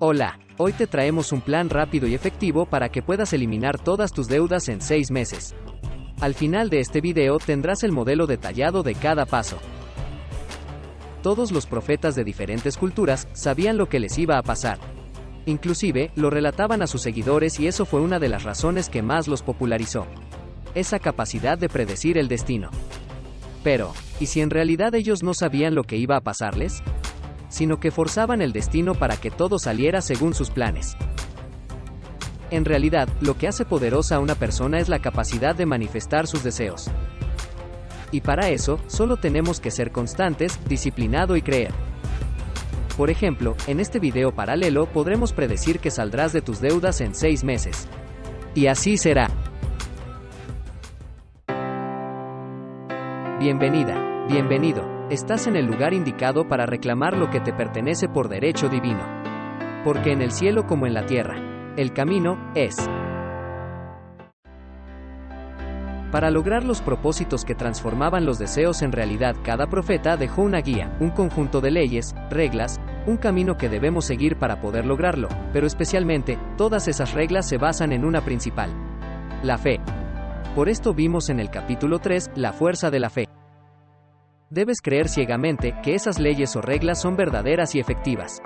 Hola, hoy te traemos un plan rápido y efectivo para que puedas eliminar todas tus deudas en 6 meses. Al final de este video tendrás el modelo detallado de cada paso. Todos los profetas de diferentes culturas sabían lo que les iba a pasar. Inclusive, lo relataban a sus seguidores y eso fue una de las razones que más los popularizó. Esa capacidad de predecir el destino. Pero, ¿y si en realidad ellos no sabían lo que iba a pasarles? Sino que forzaban el destino para que todo saliera según sus planes. En realidad, lo que hace poderosa a una persona es la capacidad de manifestar sus deseos. Y para eso, solo tenemos que ser constantes, disciplinado y creer. Por ejemplo, en este video paralelo podremos predecir que saldrás de tus deudas en 6 meses. Y así será. Bienvenida, bienvenido. Estás en el lugar indicado para reclamar lo que te pertenece por derecho divino. Porque en el cielo como en la tierra, el camino es. Para lograr los propósitos que transformaban los deseos en realidad, cada profeta dejó una guía, un conjunto de leyes, reglas, un camino que debemos seguir para poder lograrlo, pero especialmente, todas esas reglas se basan en una principal: la fe. Por esto vimos en el capítulo 3, la fuerza de la fe. Debes creer ciegamente que esas leyes o reglas son verdaderas y efectivas.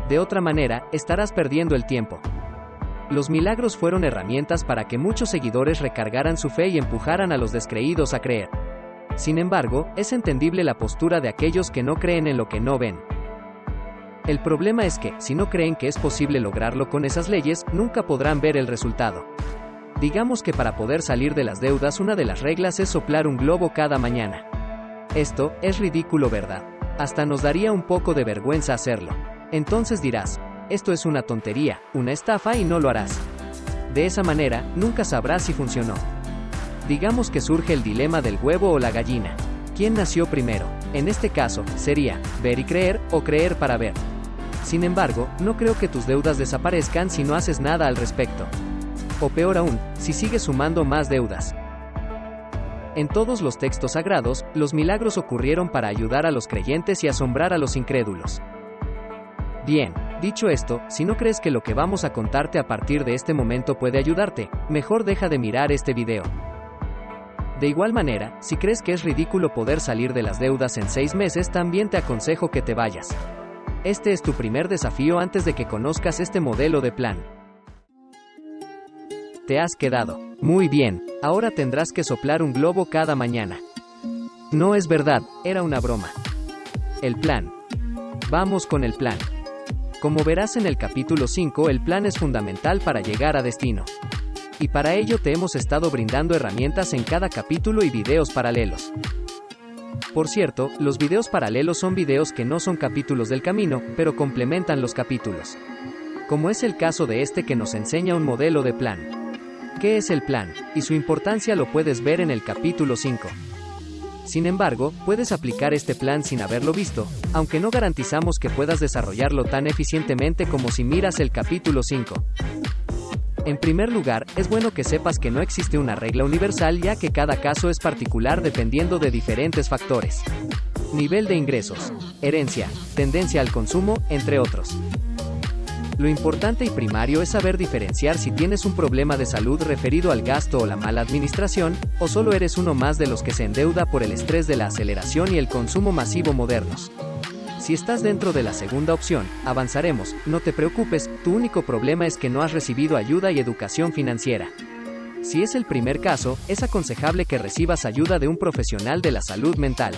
De otra manera, estarás perdiendo el tiempo. Los milagros fueron herramientas para que muchos seguidores recargaran su fe y empujaran a los descreídos a creer. Sin embargo, es entendible la postura de aquellos que no creen en lo que no ven. El problema es que, si no creen que es posible lograrlo con esas leyes, nunca podrán ver el resultado. Digamos que para poder salir de las deudas, una de las reglas es soplar un globo cada mañana. Esto es ridículo, ¿verdad? Hasta nos daría un poco de vergüenza hacerlo. Entonces dirás, esto es una tontería, una estafa y no lo harás. De esa manera, nunca sabrás si funcionó. Digamos que surge el dilema del huevo o la gallina. ¿Quién nació primero? En este caso, sería, ver y creer, o creer para ver. Sin embargo, no creo que tus deudas desaparezcan si no haces nada al respecto. O peor aún, si sigues sumando más deudas. En todos los textos sagrados, los milagros ocurrieron para ayudar a los creyentes y asombrar a los incrédulos. Bien, dicho esto, si no crees que lo que vamos a contarte a partir de este momento puede ayudarte, mejor deja de mirar este video. De igual manera, si crees que es ridículo poder salir de las deudas en 6 meses, también te aconsejo que te vayas. Este es tu primer desafío antes de que conozcas este modelo de plan. Te has quedado. Muy bien, ahora tendrás que soplar un globo cada mañana. No es verdad, era una broma. El plan. Vamos con el plan. Como verás en el capítulo 5, el plan es fundamental para llegar a destino. Y para ello te hemos estado brindando herramientas en cada capítulo y videos paralelos. Por cierto, los videos paralelos son videos que no son capítulos del camino, pero complementan los capítulos. Como es el caso de este que nos enseña un modelo de plan. ¿Qué es el plan? Y su importancia lo puedes ver en el capítulo 5. Sin embargo, puedes aplicar este plan sin haberlo visto, aunque no garantizamos que puedas desarrollarlo tan eficientemente como si miras el capítulo 5. En primer lugar, es bueno que sepas que no existe una regla universal, ya que cada caso es particular dependiendo de diferentes factores. Nivel de ingresos, herencia, tendencia al consumo, entre otros. Lo importante y primario es saber diferenciar si tienes un problema de salud referido al gasto o la mala administración, o solo eres uno más de los que se endeuda por el estrés de la aceleración y el consumo masivo modernos. Si estás dentro de la segunda opción, avanzaremos, no te preocupes, tu único problema es que no has recibido ayuda y educación financiera. Si es el primer caso, es aconsejable que recibas ayuda de un profesional de la salud mental.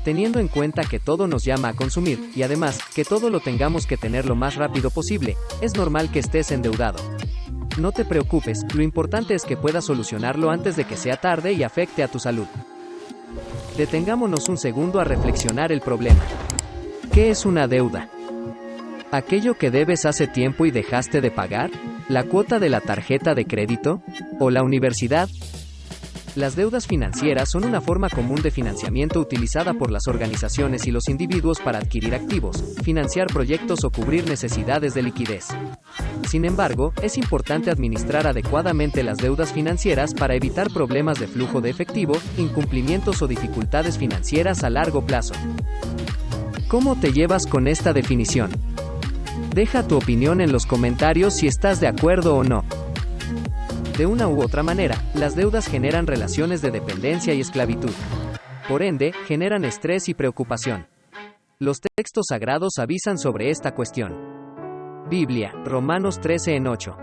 Teniendo en cuenta que todo nos llama a consumir, y además, que todo lo tengamos que tener lo más rápido posible, es normal que estés endeudado. No te preocupes, lo importante es que puedas solucionarlo antes de que sea tarde y afecte a tu salud. Detengámonos un segundo a reflexionar el problema. ¿Qué es una deuda? ¿Aquello que debes hace tiempo y dejaste de pagar? ¿La cuota de la tarjeta de crédito? ¿O la universidad? Las deudas financieras son una forma común de financiamiento utilizada por las organizaciones y los individuos para adquirir activos, financiar proyectos o cubrir necesidades de liquidez. Sin embargo, es importante administrar adecuadamente las deudas financieras para evitar problemas de flujo de efectivo, incumplimientos o dificultades financieras a largo plazo. ¿Cómo te llevas con esta definición? Deja tu opinión en los comentarios si estás de acuerdo o no. De una u otra manera, las deudas generan relaciones de dependencia y esclavitud. Por ende, generan estrés y preocupación. Los textos sagrados avisan sobre esta cuestión. Biblia, Romanos 13:8.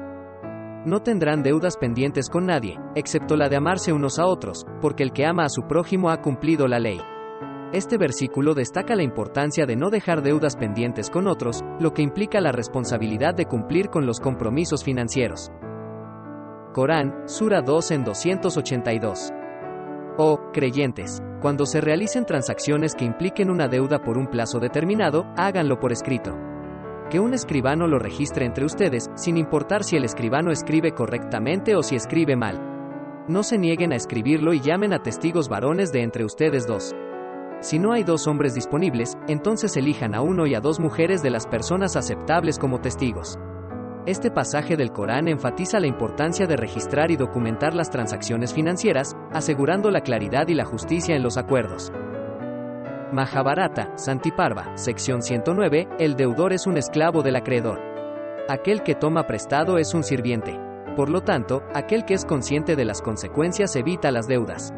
No tendrán deudas pendientes con nadie, excepto la de amarse unos a otros, porque el que ama a su prójimo ha cumplido la ley. Este versículo destaca la importancia de no dejar deudas pendientes con otros, lo que implica la responsabilidad de cumplir con los compromisos financieros. Corán, Sura 2 en 282. Oh, creyentes, cuando se realicen transacciones que impliquen una deuda por un plazo determinado, háganlo por escrito. Que un escribano lo registre entre ustedes, sin importar si el escribano escribe correctamente o si escribe mal. No se nieguen a escribirlo y llamen a testigos varones de entre ustedes dos. Si no hay dos hombres disponibles, entonces elijan a uno y a dos mujeres de las personas aceptables como testigos. Este pasaje del Corán enfatiza la importancia de registrar y documentar las transacciones financieras, asegurando la claridad y la justicia en los acuerdos. Mahabharata, Santiparva, sección 109, el deudor es un esclavo del acreedor. Aquel que toma prestado es un sirviente. Por lo tanto, aquel que es consciente de las consecuencias evita las deudas.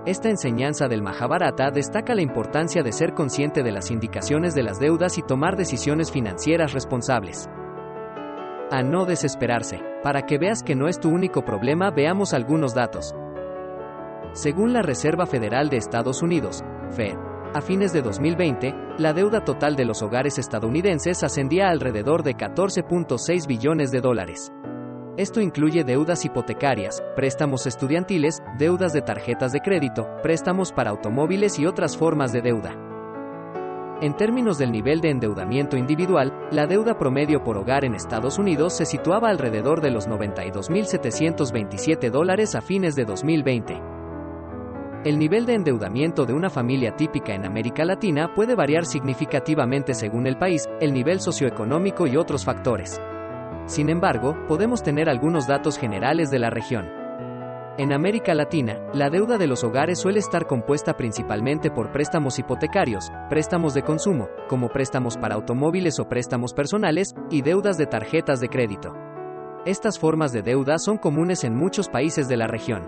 Esta enseñanza del Mahabharata destaca la importancia de ser consciente de las indicaciones de las deudas y tomar decisiones financieras responsables. A no desesperarse. Para que veas que no es tu único problema, veamos algunos datos. Según la Reserva Federal de Estados Unidos, Fed, a fines de 2020, la deuda total de los hogares estadounidenses ascendía a alrededor de $14.6 billones. Esto incluye deudas hipotecarias, préstamos estudiantiles, deudas de tarjetas de crédito, préstamos para automóviles y otras formas de deuda. En términos del nivel de endeudamiento individual, la deuda promedio por hogar en Estados Unidos se situaba alrededor de los $92.727 a fines de 2020. El nivel de endeudamiento de una familia típica en América Latina puede variar significativamente según el país, el nivel socioeconómico y otros factores. Sin embargo, podemos tener algunos datos generales de la región. En América Latina, la deuda de los hogares suele estar compuesta principalmente por préstamos hipotecarios, préstamos de consumo, como préstamos para automóviles o préstamos personales, y deudas de tarjetas de crédito. Estas formas de deuda son comunes en muchos países de la región.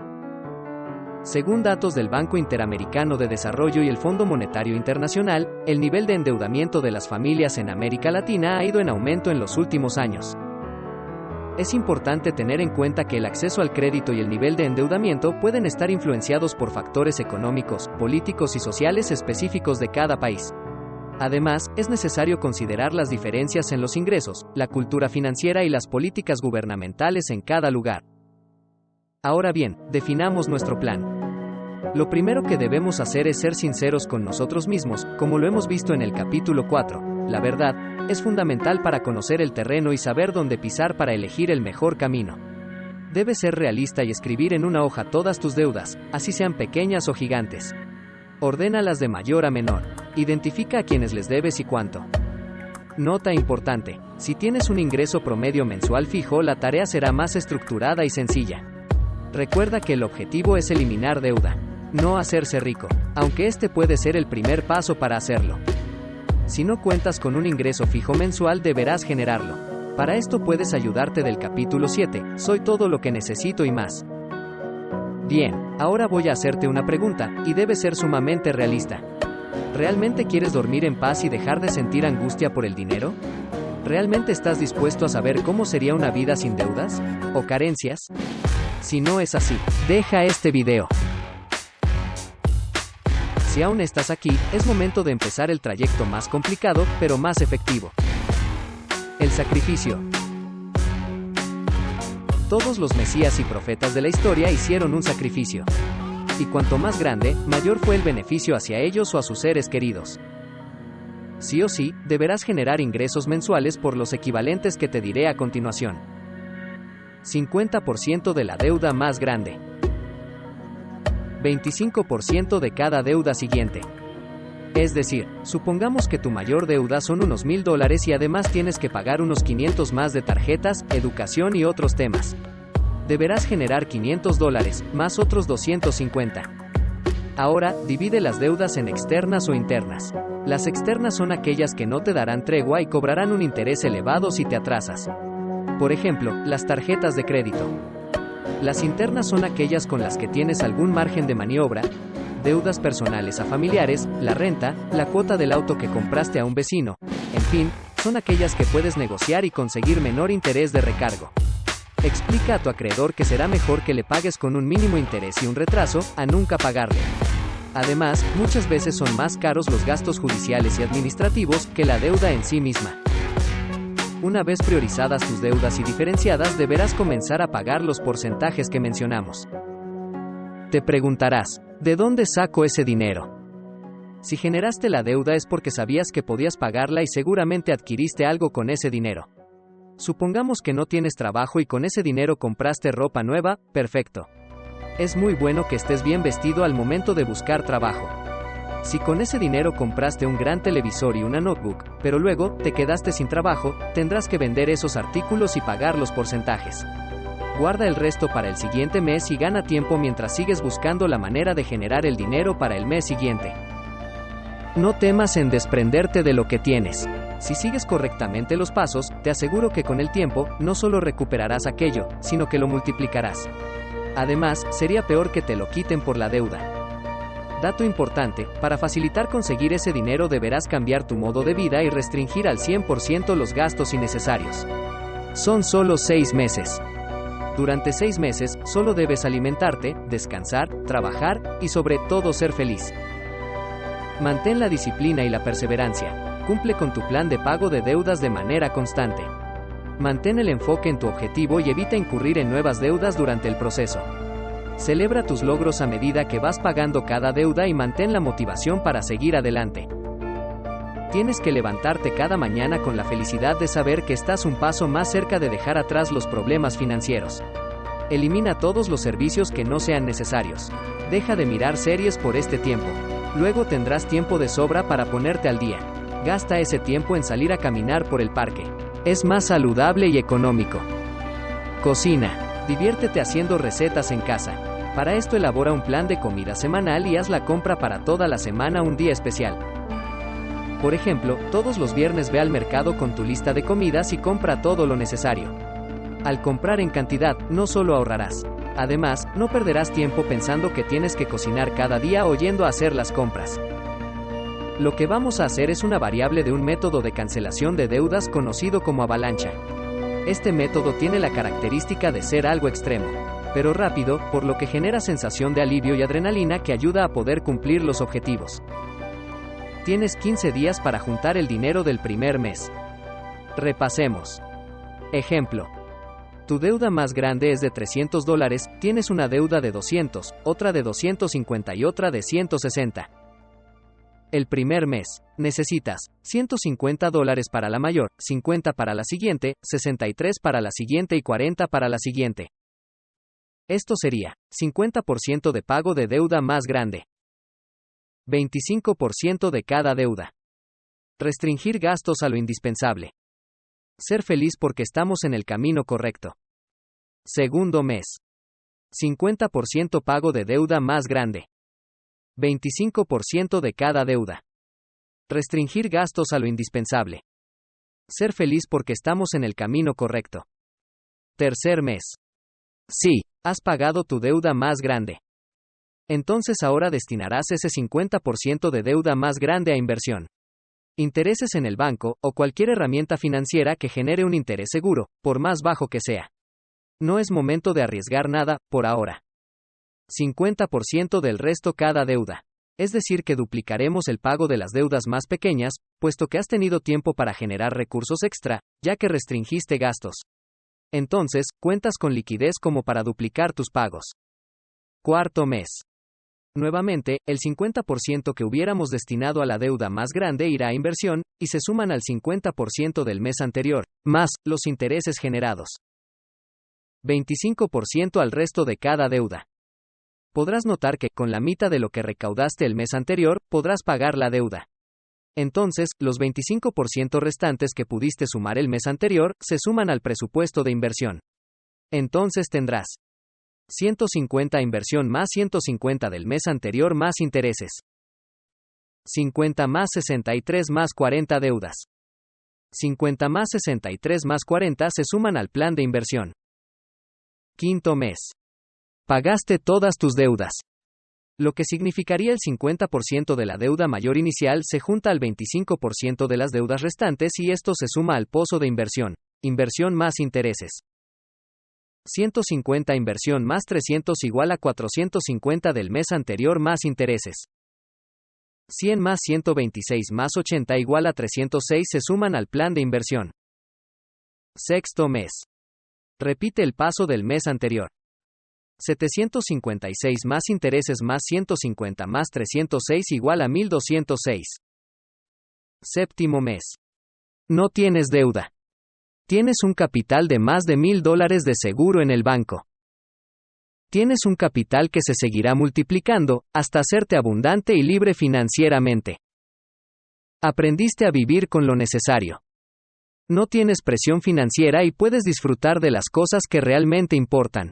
Según datos del Banco Interamericano de Desarrollo y el Fondo Monetario Internacional, el nivel de endeudamiento de las familias en América Latina ha ido en aumento en los últimos años. Es importante tener en cuenta que el acceso al crédito y el nivel de endeudamiento pueden estar influenciados por factores económicos, políticos y sociales específicos de cada país. Además, es necesario considerar las diferencias en los ingresos, la cultura financiera y las políticas gubernamentales en cada lugar. Ahora bien, definamos nuestro plan. Lo primero que debemos hacer es ser sinceros con nosotros mismos, como lo hemos visto en el capítulo 4. La verdad es fundamental para conocer el terreno y saber dónde pisar para elegir el mejor camino. Debes ser realista y escribir en una hoja todas tus deudas, así sean pequeñas o gigantes. Ordénalas de mayor a menor. Identifica a quienes les debes y cuánto. Nota importante: si tienes un ingreso promedio mensual fijo, la tarea será más estructurada y sencilla. Recuerda que el objetivo es eliminar deuda, no hacerse rico, aunque este puede ser el primer paso para hacerlo. Si no cuentas con un ingreso fijo mensual, deberás generarlo. Para esto puedes ayudarte del capítulo 7, Soy todo lo que necesito y más. Bien, ahora voy a hacerte una pregunta, y debes ser sumamente realista. ¿Realmente quieres dormir en paz y dejar de sentir angustia por el dinero? ¿Realmente estás dispuesto a saber cómo sería una vida sin deudas? ¿O carencias? Si no es así, deja este video. Si aún estás aquí, es momento de empezar el trayecto más complicado, pero más efectivo. El sacrificio. Todos los mesías y profetas de la historia hicieron un sacrificio. Y cuanto más grande, mayor fue el beneficio hacia ellos o a sus seres queridos. Sí o sí, deberás generar ingresos mensuales por los equivalentes que te diré a continuación. 50% de la deuda más grande. 25% de cada deuda siguiente. Es decir, supongamos que tu mayor deuda son unos $1,000 y además tienes que pagar unos 500 más de tarjetas, educación y otros temas. Deberás generar $500 más otros 250. Ahora, divide las deudas en externas o internas. Las externas son aquellas que no te darán tregua y cobrarán un interés elevado si te atrasas. Por ejemplo, las tarjetas de crédito. Las internas son aquellas con las que tienes algún margen de maniobra, deudas personales a familiares, la renta, la cuota del auto que compraste a un vecino, en fin, son aquellas que puedes negociar y conseguir menor interés de recargo. Explica a tu acreedor que será mejor que le pagues con un mínimo interés y un retraso, a nunca pagarle. Además, muchas veces son más caros los gastos judiciales y administrativos que la deuda en sí misma. Una vez priorizadas tus deudas y diferenciadas, deberás comenzar a pagar los porcentajes que mencionamos. Te preguntarás, ¿de dónde saco ese dinero? Si generaste la deuda es porque sabías que podías pagarla y seguramente adquiriste algo con ese dinero. Supongamos que no tienes trabajo y con ese dinero compraste ropa nueva, perfecto. Es muy bueno que estés bien vestido al momento de buscar trabajo. Si con ese dinero compraste un gran televisor y una notebook, pero luego te quedaste sin trabajo, tendrás que vender esos artículos y pagar los porcentajes. Guarda el resto para el siguiente mes y gana tiempo mientras sigues buscando la manera de generar el dinero para el mes siguiente. No temas en desprenderte de lo que tienes. Si sigues correctamente los pasos, te aseguro que con el tiempo, no solo recuperarás aquello, sino que lo multiplicarás. Además, sería peor que te lo quiten por la deuda. Dato importante, para facilitar conseguir ese dinero deberás cambiar tu modo de vida y restringir al 100% los gastos innecesarios. Son solo 6 meses. Durante 6 meses, solo debes alimentarte, descansar, trabajar y sobre todo ser feliz. Mantén la disciplina y la perseverancia. Cumple con tu plan de pago de deudas de manera constante. Mantén el enfoque en tu objetivo y evita incurrir en nuevas deudas durante el proceso. Celebra tus logros a medida que vas pagando cada deuda y mantén la motivación para seguir adelante. Tienes que levantarte cada mañana con la felicidad de saber que estás un paso más cerca de dejar atrás los problemas financieros. Elimina todos los servicios que no sean necesarios. Deja de mirar series por este tiempo. Luego tendrás tiempo de sobra para ponerte al día. Gasta ese tiempo en salir a caminar por el parque. Es más saludable y económico. Cocina. Diviértete haciendo recetas en casa. Para esto elabora un plan de comida semanal y haz la compra para toda la semana un día especial. Por ejemplo, todos los viernes ve al mercado con tu lista de comidas y compra todo lo necesario. Al comprar en cantidad, no solo ahorrarás. Además, no perderás tiempo pensando que tienes que cocinar cada día o yendo a hacer las compras. Lo que vamos a hacer es una variable de un método de cancelación de deudas conocido como avalancha. Este método tiene la característica de ser algo extremo, pero rápido, por lo que genera sensación de alivio y adrenalina que ayuda a poder cumplir los objetivos. Tienes 15 días para juntar el dinero del primer mes. Repasemos. Ejemplo. Tu deuda más grande es de $300, tienes una deuda de 200, otra de 250 y otra de 160. El primer mes, necesitas $150 para la mayor, 50 para la siguiente, 63 para la siguiente y 40 para la siguiente. Esto sería 50% de pago de deuda más grande. 25% de cada deuda. Restringir gastos a lo indispensable. Ser feliz porque estamos en el camino correcto. Segundo mes. 50% pago de deuda más grande. 25% de cada deuda. Restringir gastos a lo indispensable. Ser feliz porque estamos en el camino correcto. Tercer mes. Sí, has pagado tu deuda más grande. Entonces ahora destinarás ese 50% de deuda más grande a inversión. Intereses en el banco, o cualquier herramienta financiera que genere un interés seguro, por más bajo que sea. No es momento de arriesgar nada, por ahora. 50% del resto cada deuda. Es decir que duplicaremos el pago de las deudas más pequeñas, puesto que has tenido tiempo para generar recursos extra, ya que restringiste gastos. Entonces, cuentas con liquidez como para duplicar tus pagos. Cuarto mes. Nuevamente, el 50% que hubiéramos destinado a la deuda más grande irá a inversión, y se suman al 50% del mes anterior, más los intereses generados. 25% al resto de cada deuda. Podrás notar que, con la mitad de lo que recaudaste el mes anterior, podrás pagar la deuda. Entonces, los 25% restantes que pudiste sumar el mes anterior, se suman al presupuesto de inversión. Entonces tendrás 150 inversión más 150 del mes anterior más intereses. 50 más 63 más 40 deudas. 50 más 63 más 40 se suman al plan de inversión. Quinto mes. Pagaste todas tus deudas. Lo que significaría el 50% de la deuda mayor inicial se junta al 25% de las deudas restantes y esto se suma al pozo de inversión. Inversión más intereses. 150 inversión más 300 igual a 450 del mes anterior más intereses. 100 más 126 más 80 igual a 306 se suman al plan de inversión. Sexto mes. Repite el paso del mes anterior. 756 más intereses más 150 más 306 igual a 1206. Séptimo mes. No tienes deuda. Tienes un capital de más de $1000 de seguro en el banco. Tienes un capital que se seguirá multiplicando, hasta hacerte abundante y libre financieramente. Aprendiste a vivir con lo necesario. No tienes presión financiera y puedes disfrutar de las cosas que realmente importan.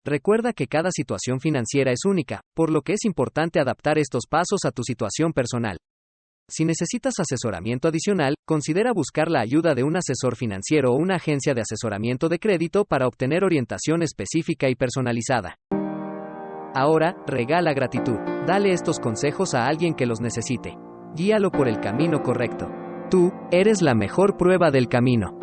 Recuerda que cada situación financiera es única, por lo que es importante adaptar estos pasos a tu situación personal. Si necesitas asesoramiento adicional, considera buscar la ayuda de un asesor financiero o una agencia de asesoramiento de crédito para obtener orientación específica y personalizada. Ahora, regala gratitud. Dale estos consejos a alguien que los necesite. Guíalo por el camino correcto. Tú, eres la mejor prueba del camino.